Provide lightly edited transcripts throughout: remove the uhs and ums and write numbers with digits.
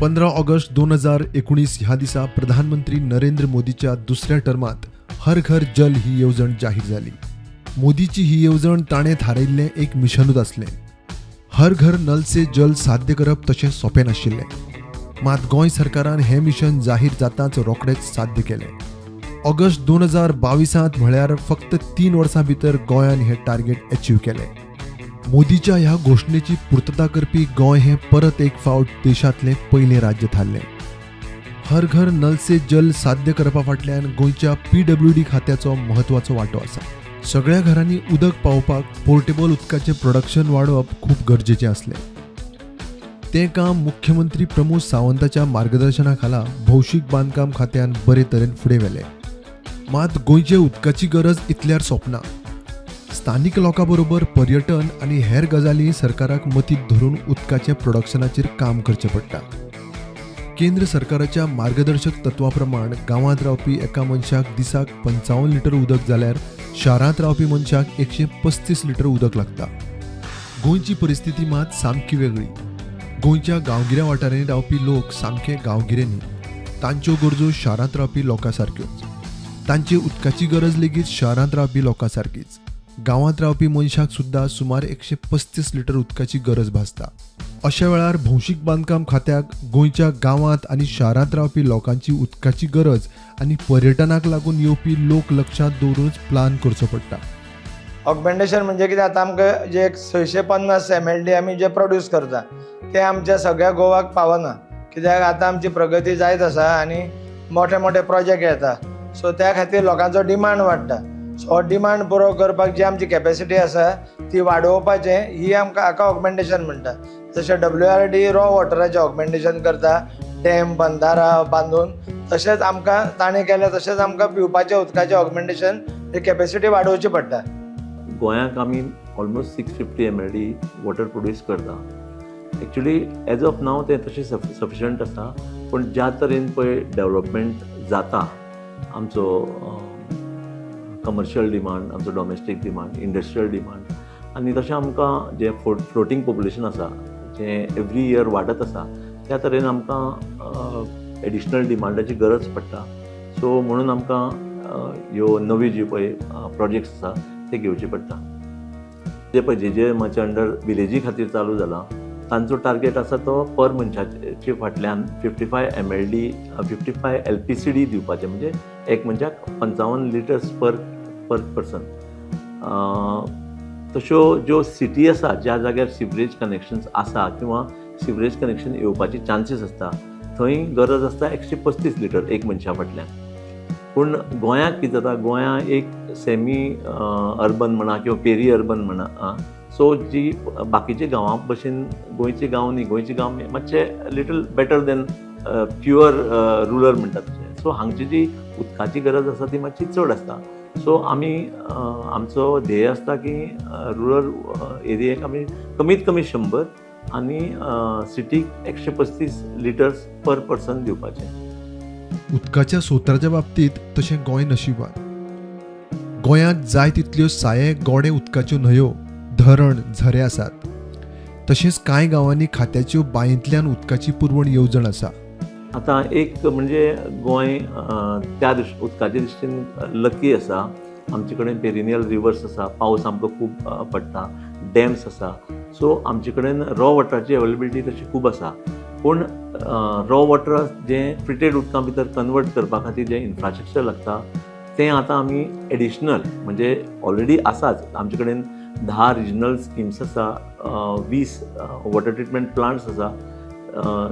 15 August 2019 ह्या दिसा प्रधानमंत्री नरेंद्र मोदीच्या दुसऱ्या टर्मात हर घर जल ही येवजण जाहीर झाली। मोदीची ही येवजण ताणें थारायिल्लें एक मिशनूच आसलें। हर घर नल से जल साध्य करप तशें सोंपें नाशिल्लें, मात गोंय सरकारान हें मिशन जाहीर जाताच रोखडेंच साध्य केलें। ऑगस्ट 2022 म्हळ्यार फक्त 3 वर्सां भितर गोंयान हें टार्गेट अचीव केलें। मोदीच्या ह्या घोषणेची पूर्तता करपी गोंय हें परत एक फावट देशांतलें पयलें राज्य थारलें। हर घर नल से जल साध्य करपा फाटल्यान गोंयच्या PWD खात्याचो महत्वाचो वांटो आसा। सगळ्या घरांनी उदक पावोवपाक पोर्टेबल उदकाचें प्रोडक्शन वाडोवप खूब गरजेचें आसलें। तें काम मुख्यमंत्री प्रमोद सावंताच्या मार्गदर्शना खाला भौशीक बांदकाम खात्यान बरे तरेन फुडें व्हेलें। मात गोंयचे उदकाची गरज इतल्यार सोंपना। स्थानिक लोकांबरोबर पर्यटन आनी हेर गजाली सरकाराक मतीक धरून उदकाच्या प्रोडक्शनाचेर काम करचें पडटा। केंद्र सरकाराच्या मार्गदर्शक तत्वा प्रमाण गांवांत रावपी एका मनशाक दिसाक 55 लिटर उदक जाल्यार शारांत रावपी मनशाक 135 लिटर उदक लागता। गोंयची परिस्थिती मात सामकी वेगळी। गोंयच्या गांवगिऱ्या वाठारांनी रावपी लोक सामके गांवगिरे न्ही, तांच्यो गरजो शारांत रावपी लोकां सारक्योच। तांची उदकाची गरज लेगीत शारांत रावपी लोकां सारकीच। गांवांत रावपी मनशाक सुद्दां सुमार 135 लिटर उदकाची गरज भासता। अशा वेळार भौशीक बांदकाम खात्याक गोंयच्या गांवांत आनी शारांत रावपी लोकांची उदकाची गरज आनी पर्यटनाक लागून येवपी लोक लक्षांत दवरूनच प्लान करचो पडटा। ऑगमेंटेशन म्हणजे कितें, आतां आमकां जे 650 mld आमी जे प्रोड्यूस करता ते आमच्या सगळ्या गोवाक पावना, कित्याक आतां आमची प्रगती जायत आसा आनी मोठे मोठे प्रोजेक्ट येता। सो त्या खातीर लोकांचो डिमांड वाडटा। सो डिमांड पुरो करपाक जी आमची कॅपॅसिटी आसा ती वाडोवपाचें ही आमकां हाका ऑगमेंटेशन म्हणटा। जशें WRD रॉ वॉटराचें ऑगमेंटेशन करता, डॅम बंधारा बांदून, तशेंच आमकां ताणें केलें तशेंच आमकां पिवपाच्या उदकाचें ऑगमेंटेशन ही कॅपॅसिटी वाडोवची पडटा। गोंयांत आमी ऑलमोस्ट 650 mld वॉटर प्रोड्यूस करता। एक्चुली एज ऑफ नाव तें तशें सफिशंट आसा, पूण ज्या तरेन पळय डेवलपमेंट जाता आमचो कमर्शियल डिमांड, आमचो डॉमेस्टीक डिमांड, इंडस्ट्रियल डिमांड, आनी तशें आमकां जे फ्लोटींग पॉप्युलेशन आसा जें एवरी इयर वाडत आसा, त्या तरेन आमकां एडिशनल डिमांडाची गरज पडटा। सो म्हणून आमकां ह्यो नवी जी पळय प्रोजेक्ट्स आसा ते घेवचे पडटा। जे पळय जे मातशे अंडर विलेजी खातीर चालू जाला तांचो टार्गेट आसा तो पर मनशाचे फाटल्यान 55 mld 55 LPCD दिवपाचें, म्हणजे एक मनशाक 55 लिटर्स पर पर्सन। तश्यो ज्यो सिटी आसा ज्या जाग्यार सिवरेज कनेक्शन्स आसा किंवा सिवरेज कनेक्शन येवपाची चान्सीस आसता, थंय गरज आसता 135 लिटर एक मनशा फाटल्यान। पूण गोंयांत कितें जाता, गोंया एक सेमी अर्बन म्हणा किंवा पेरी अर्बन म्हणा, सो जी बाकीचे गांवां भशेन गोंयचे गांव न्ही, गोंयचे गांव मातशे little better than pure rural म्हणटात तशें। सो हांगची जी उदकाची गरज आसा ती मातशी चड आसता। सो आमी आमचो ध्येय आसता की रुरल एरियेक आमी कमीत कमी 100 आनी सिटीक 135 लिटर्स पर पर्सन दिवपाचें। उदकाच्या सोत्राच्या बाबतींत तशें गोंय नशिबान। गोंयांत जाय तितल्यो साये गोडे उदकाच्यो न्हंयो, धरण, झरे आसात। तशेंच कांय गांवांनी खात्याच्यो बांयंतल्यान उदकाची पुरवण येवजण आसा। आतां एक म्हणजे गोंय त्या उदकाच्या दृश्टीन लकी आसा। आमचे कडेन पेरिनियल रिवर्स आसा, पावस आमकां खूब पडटा, डॅम्स आसा। सो आमचे कडेन रॉ वॉटराची अवेलेबिलिटी तशी खूब आसा। पूण रॉ वॉटर जें ट्रिटेड उदकां भितर कन्वर्ट करपा खातीर जें इन्फ्रास्ट्रक्चर लागता तें आतां आमी एडिशनल म्हणजे ऑलरेडी आसाच। आमचे कडेन 10 रिजनल स्किम्स आसा, 20 वॉटर ट्रिटमेंट प्लांट्स आसा,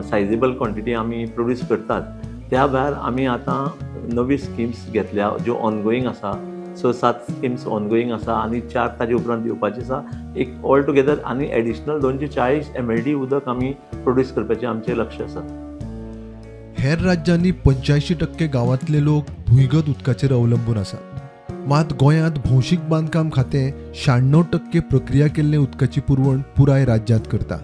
सायजेबल क्वॉन्टिटी आमी प्रोड्यूस करतात। त्या भायर आमी आतां नवी स्किम्स घेतल्या ज्यो ऑनगोईंग आसा। 6-7 स्किम्स ऑनगोईंग आसा आनी 4 ताजे उपरांत येवपाची आसा। एक ऑल टुगेदर आनी एडिशनल 240 mld उदक आमी प्रोड्यूस करपाचें आमचें लक्ष्य आसा। हेर राज्यांनी 85% गांवांतले लोक भुंयगत उदकाचेर अवलंबून आसात। मात गोंयांत भौशीक बांदकाम खातें 96% प्रक्रिया केल्लें उदकाची पुरवण पुराय राज्यांत करता।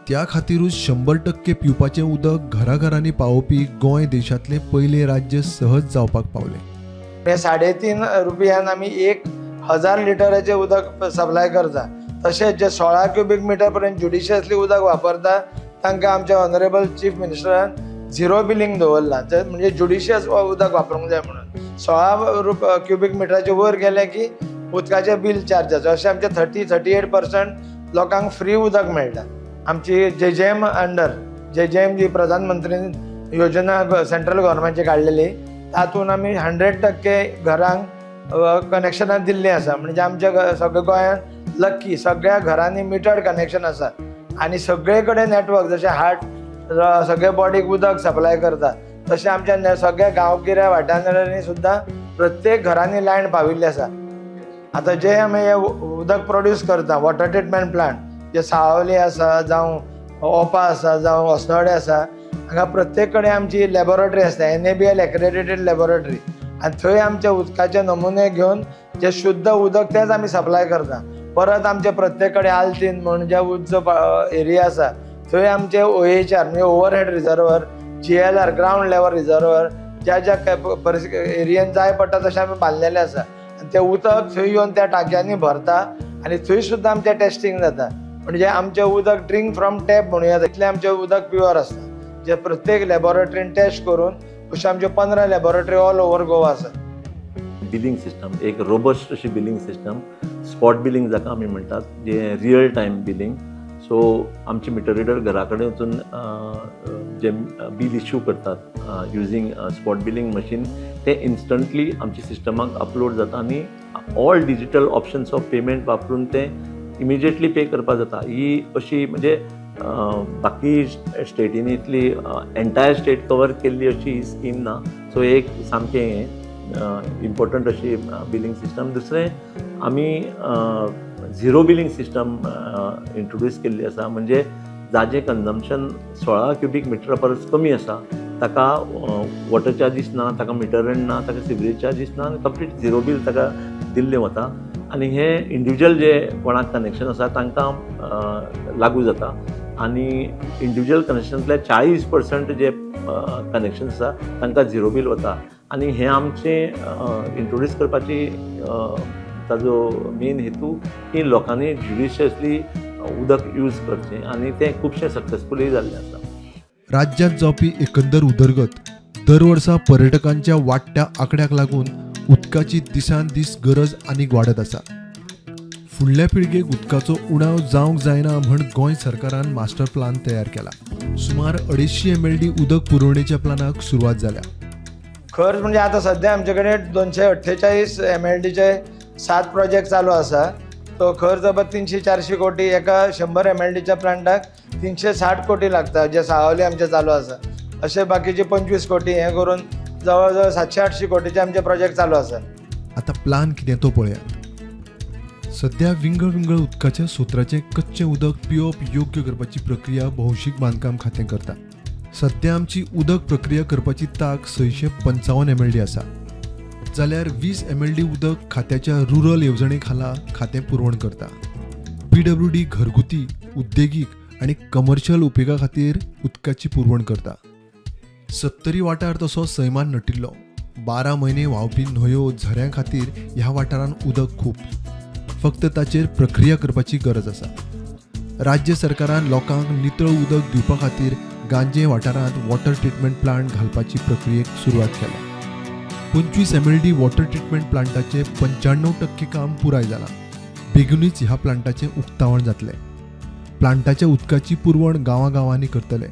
त्या खातीरूच 100% पिवपाचें उदक घराघरांनी पावोवपी गोंय देशांतलें पयलें राज्य सहज जावपाक पावलें। 3.5 रुपयान आमी 1000 लिटराचें उदक सप्लाय करता। तशेंच जे 16 क्युबिक मिटर पर्यंत ज्युडिशियसली उदक वापरता तांकां आमच्या ऑनरेबल चीफ मिनिस्टरान झिरो बिलिंग दवरला, म्हणजे ज्युडिशियस उदक वापरूंक जाय म्हणून 16 क्युबिक मिटराचे वयर गेले की उदकाचे बील चार्ज जाता. अशें आमचे 38% लोकांक फ्री उदक मेळटा. आमची JJM अंडर JJM जी प्रधानमंत्री योजना सेंट्रल गव्हर्मेंटची काडलेली, तातूंत आमी 100% घरांक कनेक्शनां दिल्लीं आसा. म्हणजे आमच्या सगळ्या गोंयांत लकी सगळ्या घरांनी मिटर्ड कनेक्शन आसा आनी सगळे कडेन नेटवर्क जशें हार्ट सगळे बॉडीक उदक सप्लाय करता तशें आमच्या सगळ्या गांवगिऱ्या वाठारांनी सुद्दां प्रत्येक घरांनी लायन पाविल्ली आसा. आतां जे आमी हे उदक प्रोड्यूस करता वॉटर ट्रिटमेंट प्लांट जे सावली आसा जावं ओपा आसा जावं osnode आसा, हांगा प्रत्येक कडेन आमची लॅबोरेटरी आसता, NABL एक्रेडिटेड लॅबोरेटरी, आनी थंय आमचे उदकाचे नमुने घेवन जे शुद्ध उदक तेच आमी सप्लाय करता. परत आमचे प्रत्येक कडेन आल्तीन म्हणून जे उंच एरिया आसा थंय आमचे OHR म्हणजे overhead reservoir, GLR ground level reservoir ज्या ज्या एरियेन जाय पडटा तशें आमी बांदलेले आसा. आनी तें उदक थंय येवन त्या टांक्यांनी भरता आनी थंय सुद्दां आमचें टेस्टिंग जाता. म्हणजे आमचें उदक ड्रिंक फ्रॉम टॅप म्हणून येता, इतलें आमचें उदक प्युअर आसता, जे प्रत्येक लॅबोरेटरीन टेस्ट करून अशें आमच्यो 15 लॅबोरेटरी ऑल ओवर गोवा आसात. बिलिंग सिस्टम एक रोबस्ट अशी बिलिंग सिस्टम, स्पॉट बिलिंग जाका आमी म्हणटात, जे रियल टायम बिलिंग. सो आमचे मिटर रिडर घरा कडेन वचून जे बील इश्यू करतात युजींग स्पॉट बिलिंग मशीन, ते इन्स्टंटली आमच्या सिस्टमाक अपलोड जाता आनी all digital options of payment वापरून ते इमिजिएटली पे करपा जाता. ही अशी म्हणजे बाकी स्टेटींनी इतली एंटायर स्टेट कवर केल्ली अशी ही स्कीम ना. सो एक सामकें इम्पॉर्टंट अशी बिलिंग सिस्टम. दुसरें आमी झिरो बिलिंग सिस्टम इंट्रोड्यूस केल्ली आसा, म्हणजे जाचें कन्जम्पशन 16 क्युबिक मिटरा परस कमी आसा ताका वॉटर चार्जीस ना, ताका मिटर रेंट ना, ताका सिवरेज चार्जीस ना, कंप्लीट झिरो बिल ताका दिल्लें वता. आनी हे इंडिविज्युअल जे कोणाक कनेक्शन आसा तांकां लागू जाता. आनी इंडिविज्युअल कनेक्शनांतले 40% जे कनेक्शन आसा तांकां झिरो बिल वता. आनी हे आमचें इंट्रोड्यूस करपाची ताजो मेन हेतू की लोकांनी ज्युडिशियसली उदक यूज करचें आनी तें खुबशें सक्सेसफुली जाल्लें आसा. राज्यांत जावपी एकंदर उदरगत दर वर्सा पर्यटकांच्या वाडट्या आंकड्याक लागून उदकाची दिसान दीस गरज आनीक वाडत आसा. फुडल्या पिळगेक उदकाचो उणाव जावंक जायना म्हण गोंय सरकारान मास्टर प्लान तयार केला. सुमार 250 MLD उदक पुरवणेच्या प्लानाक सुरवात जाल्या. खर्च म्हणजे आता सध्या आमचे कडेन 248 MLDचे 7 प्रोजेक्ट चालू आसा. तो खर्च जवळ 300-400 कोटी, एका 100 MLDच्या प्लांटाक 360 कोटी लागता, जे सावली आमचे चालू आसा. असे बाकीचे 25 कोटी हे करून जवळ जवळ 700-800 कोटीचे आमचे प्रोजेक्ट चालू आसा. आता प्लान कितें तो पळया. सध्या विंगळ विंगळ उदकाच्या सोत्राचें कच्चें उदक पिवप योग्य करपाची प्रक्रिया भौशीक बांदकाम खातें करता. सध्या आमची उदक प्रक्रिया करपाची ताक 655 MLD आसा, जाल्यार 20 MLD उदक खात्याच्या रुरल येवजणे खाला खातें पुरवण करता. PWD घरगुती, उद्देगीक आनी कमर्शियल उपेगा खातीर उदकाची पुरवण करता. 70 वाठार तसो सैमान नटिल्लो 12 म्हयने व्हांवपी न्हंयो झऱ्यां खातीर ह्या वाठारांत उदक खूब, फक्त ताचेर प्रक्रिया करपाची गरज आसा. राज्य सरकारान लोकांक नितळ उदक दिवपा खातीर गांजे वाठारांत वॉटर ट्रिटमेंट प्लांट घालपाची प्रक्रियेक सुरवात केल्या. 25 MLD वॉटर ट्रिटमेंट प्लांटाचें 95% काम पुराय जालां. बेगीनूच ह्या प्लांटाचें उक्तावण जातलें. प्लांटाच्या उदकाची पुरवण गांवांनी करतले.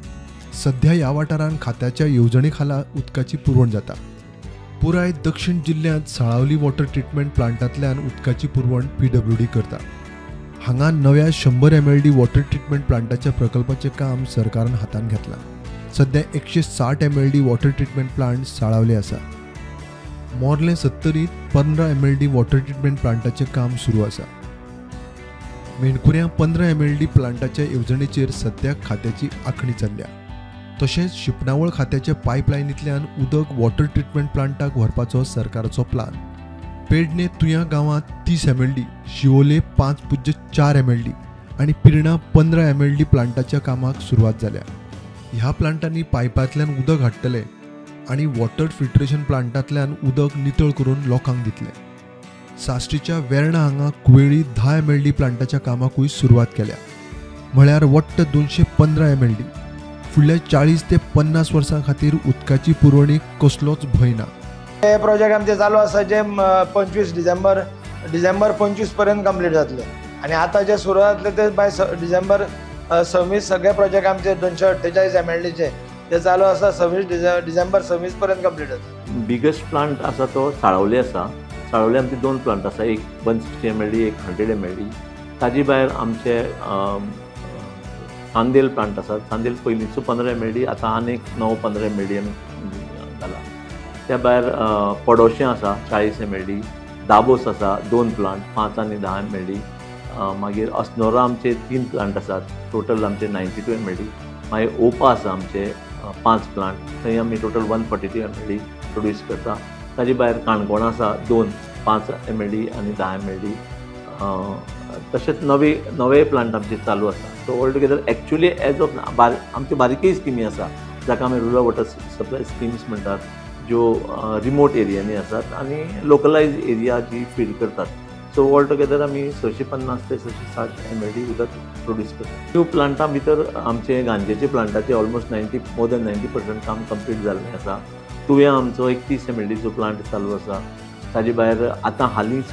सध्या ह्या वाठारांत खात्याच्या येवजणे खाला उदकाची पुरवण जाता. पुराय दक्षिण जिल्ह्यांत साळावली वॉटर ट्रिटमेंट प्लांटांतल्यान उदकाची पुरवण PWD करता. हांगा नव्या 100 MLD वॉटर ट्रिटमेंट प्लांटाच्या प्रकल्पाचें काम सरकारान हातान घेतलां. सध्या 160 MLD वॉटर ट्रिटमेंट प्लांट साळावले आसा. मोर्ले 70 15 MLD वॉटर ट्रिटमेंट प्लांटाचें काम सुरू आसा. मेणकुऱ्या 15 MLD प्लांटाच्या येवजणेचेर सध्या खात्याची आंखणी चल्ल्या. तशेंच शिपणावळ खात्याच्या पायपलायनींतल्यान उदक वॉटर ट्रिटमेंट प्लांटाक व्हरपाचो सरकाराचो प्लान. पेडणे तुया गांवांत 30 MLD, शिवोले 5.4 MLD आनी पिर्णा 15 MLD प्लांटाच्या कामाक सुरवात जाल्या. ह्या प्लांटांनी पायपांतल्यान उदक हाडटले आनी वॉटर फिल्ट्रेशन प्लांटांतल्यान उदक नितळ करून लोकांक दितले. साश्टीच्या वेर्णा हांगा कुवेळी 10 MLD प्लांटाच्या कामाकूय सुरवात केल्या, म्हळ्यार वट्ट 215 MLD. फुडल्या 40 ते 50 वर्सां खातीर उदकाची पुरवणीक कसलोच भंय ना. हे प्रोजेक्ट आमचे चालू आसा जे 25 डिसेंबर 25 पर्यंत कंप्लीट जातले आणि आता जे सुरू जातले ते बाय डिसेंबर 26 सगळे प्रोजेक्ट आमचे 248 MLDचे ते चालू आसा. 26 डिसेंबर 26 पर्यंत कंप्लीट जातले. बिगस्ट प्लांट आसा तो साळावले आसा. साळावले आमचे 2 प्लांट आसा, एक 160 MLD, एक 100 MLD. ताजे भायर आमचे चांदेल प्लांट आसा. चांदेल पयलींचो 15 MLD, आतां आनीक नवो 15 MLD आमी घाला. त्या भायर पडोशें आसा 40 MLD. दाबोस आसा 2 प्लांट 5 आनी 10 MLD. मागीर अस्नोरा आमचे 3 प्लांट आसात, टोटल आमचे 92 MLD. मागीर ओपा आसा आमचे 5 प्लांट, थंय आमी टोटल 142 MLD प्रोड्यूस करता. ताजे भायर काणकोण आसा 2 5 MLD आनी 10 MLD. तशेंच नवे प्लांट आमचे चालू आसा. So all together actually as of आमच्यो बारीकय स्किमी आसा जाका आमी रुरल वॉटर सप्लाय स्किम्स म्हणटात, ज्यो रिमोट एरियांनी आसात आनी लोकलायज एरिया जी फीड करतात. सो ऑल टुगेदर आमी 650 ते 660 MLD उदक प्रोड्यूस करतात. ह्यो प्लांटा भितर आमचे गांजेचे प्लांटाचे ऑलमोस्ट मोर दॅन 90% काम कंप्लीट जाल्लें आसा. तुवें आमचो 31 MLDचो प्लांट चालू आसा. ताजे भायर आतां हालींच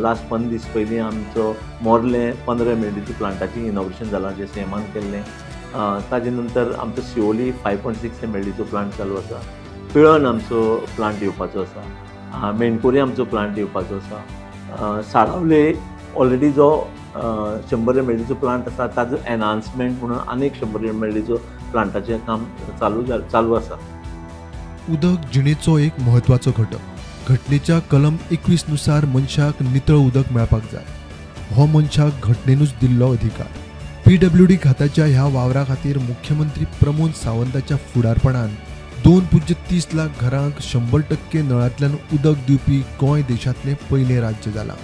लास्ट 15 दीस पयलीं आमचो मोर्ले 15 MLDचो प्लांटाची इनॉग्रेशन जालां, जें सेमान केल्लें. ताजे नंतर आमचो सिओली 5.6 MLDचो प्लांट चालू आसा. पिळण आमचो प्लांट येवपाचो आसा. मेणकुरी आमचो प्लांट येवपाचो आसा. साळावले ऑलरेडी जो 100 MLDचो प्लांट आसा ताजो एनहान्समेंट म्हणून आनीक 100 MLDचो प्लांटाचें काम चालू आसा. उदक जिणेचो एक म्हत्वाचो घटक. घटनेच्या कलम 21 नुसार मनशाक नितळ उदक मेळपाक जाय. हो मनशाक घटनेनूच दिल्लो अधिकार. PWD खात्याच्या ह्या वावरा खातीर मुख्यमंत्री प्रमोद सावंताच्या फुडारपणान 2.30 लाख घरांक 100% नळांतल्यान उदक दिवपी गोंय देशांतलें पयलें राज्य जालां.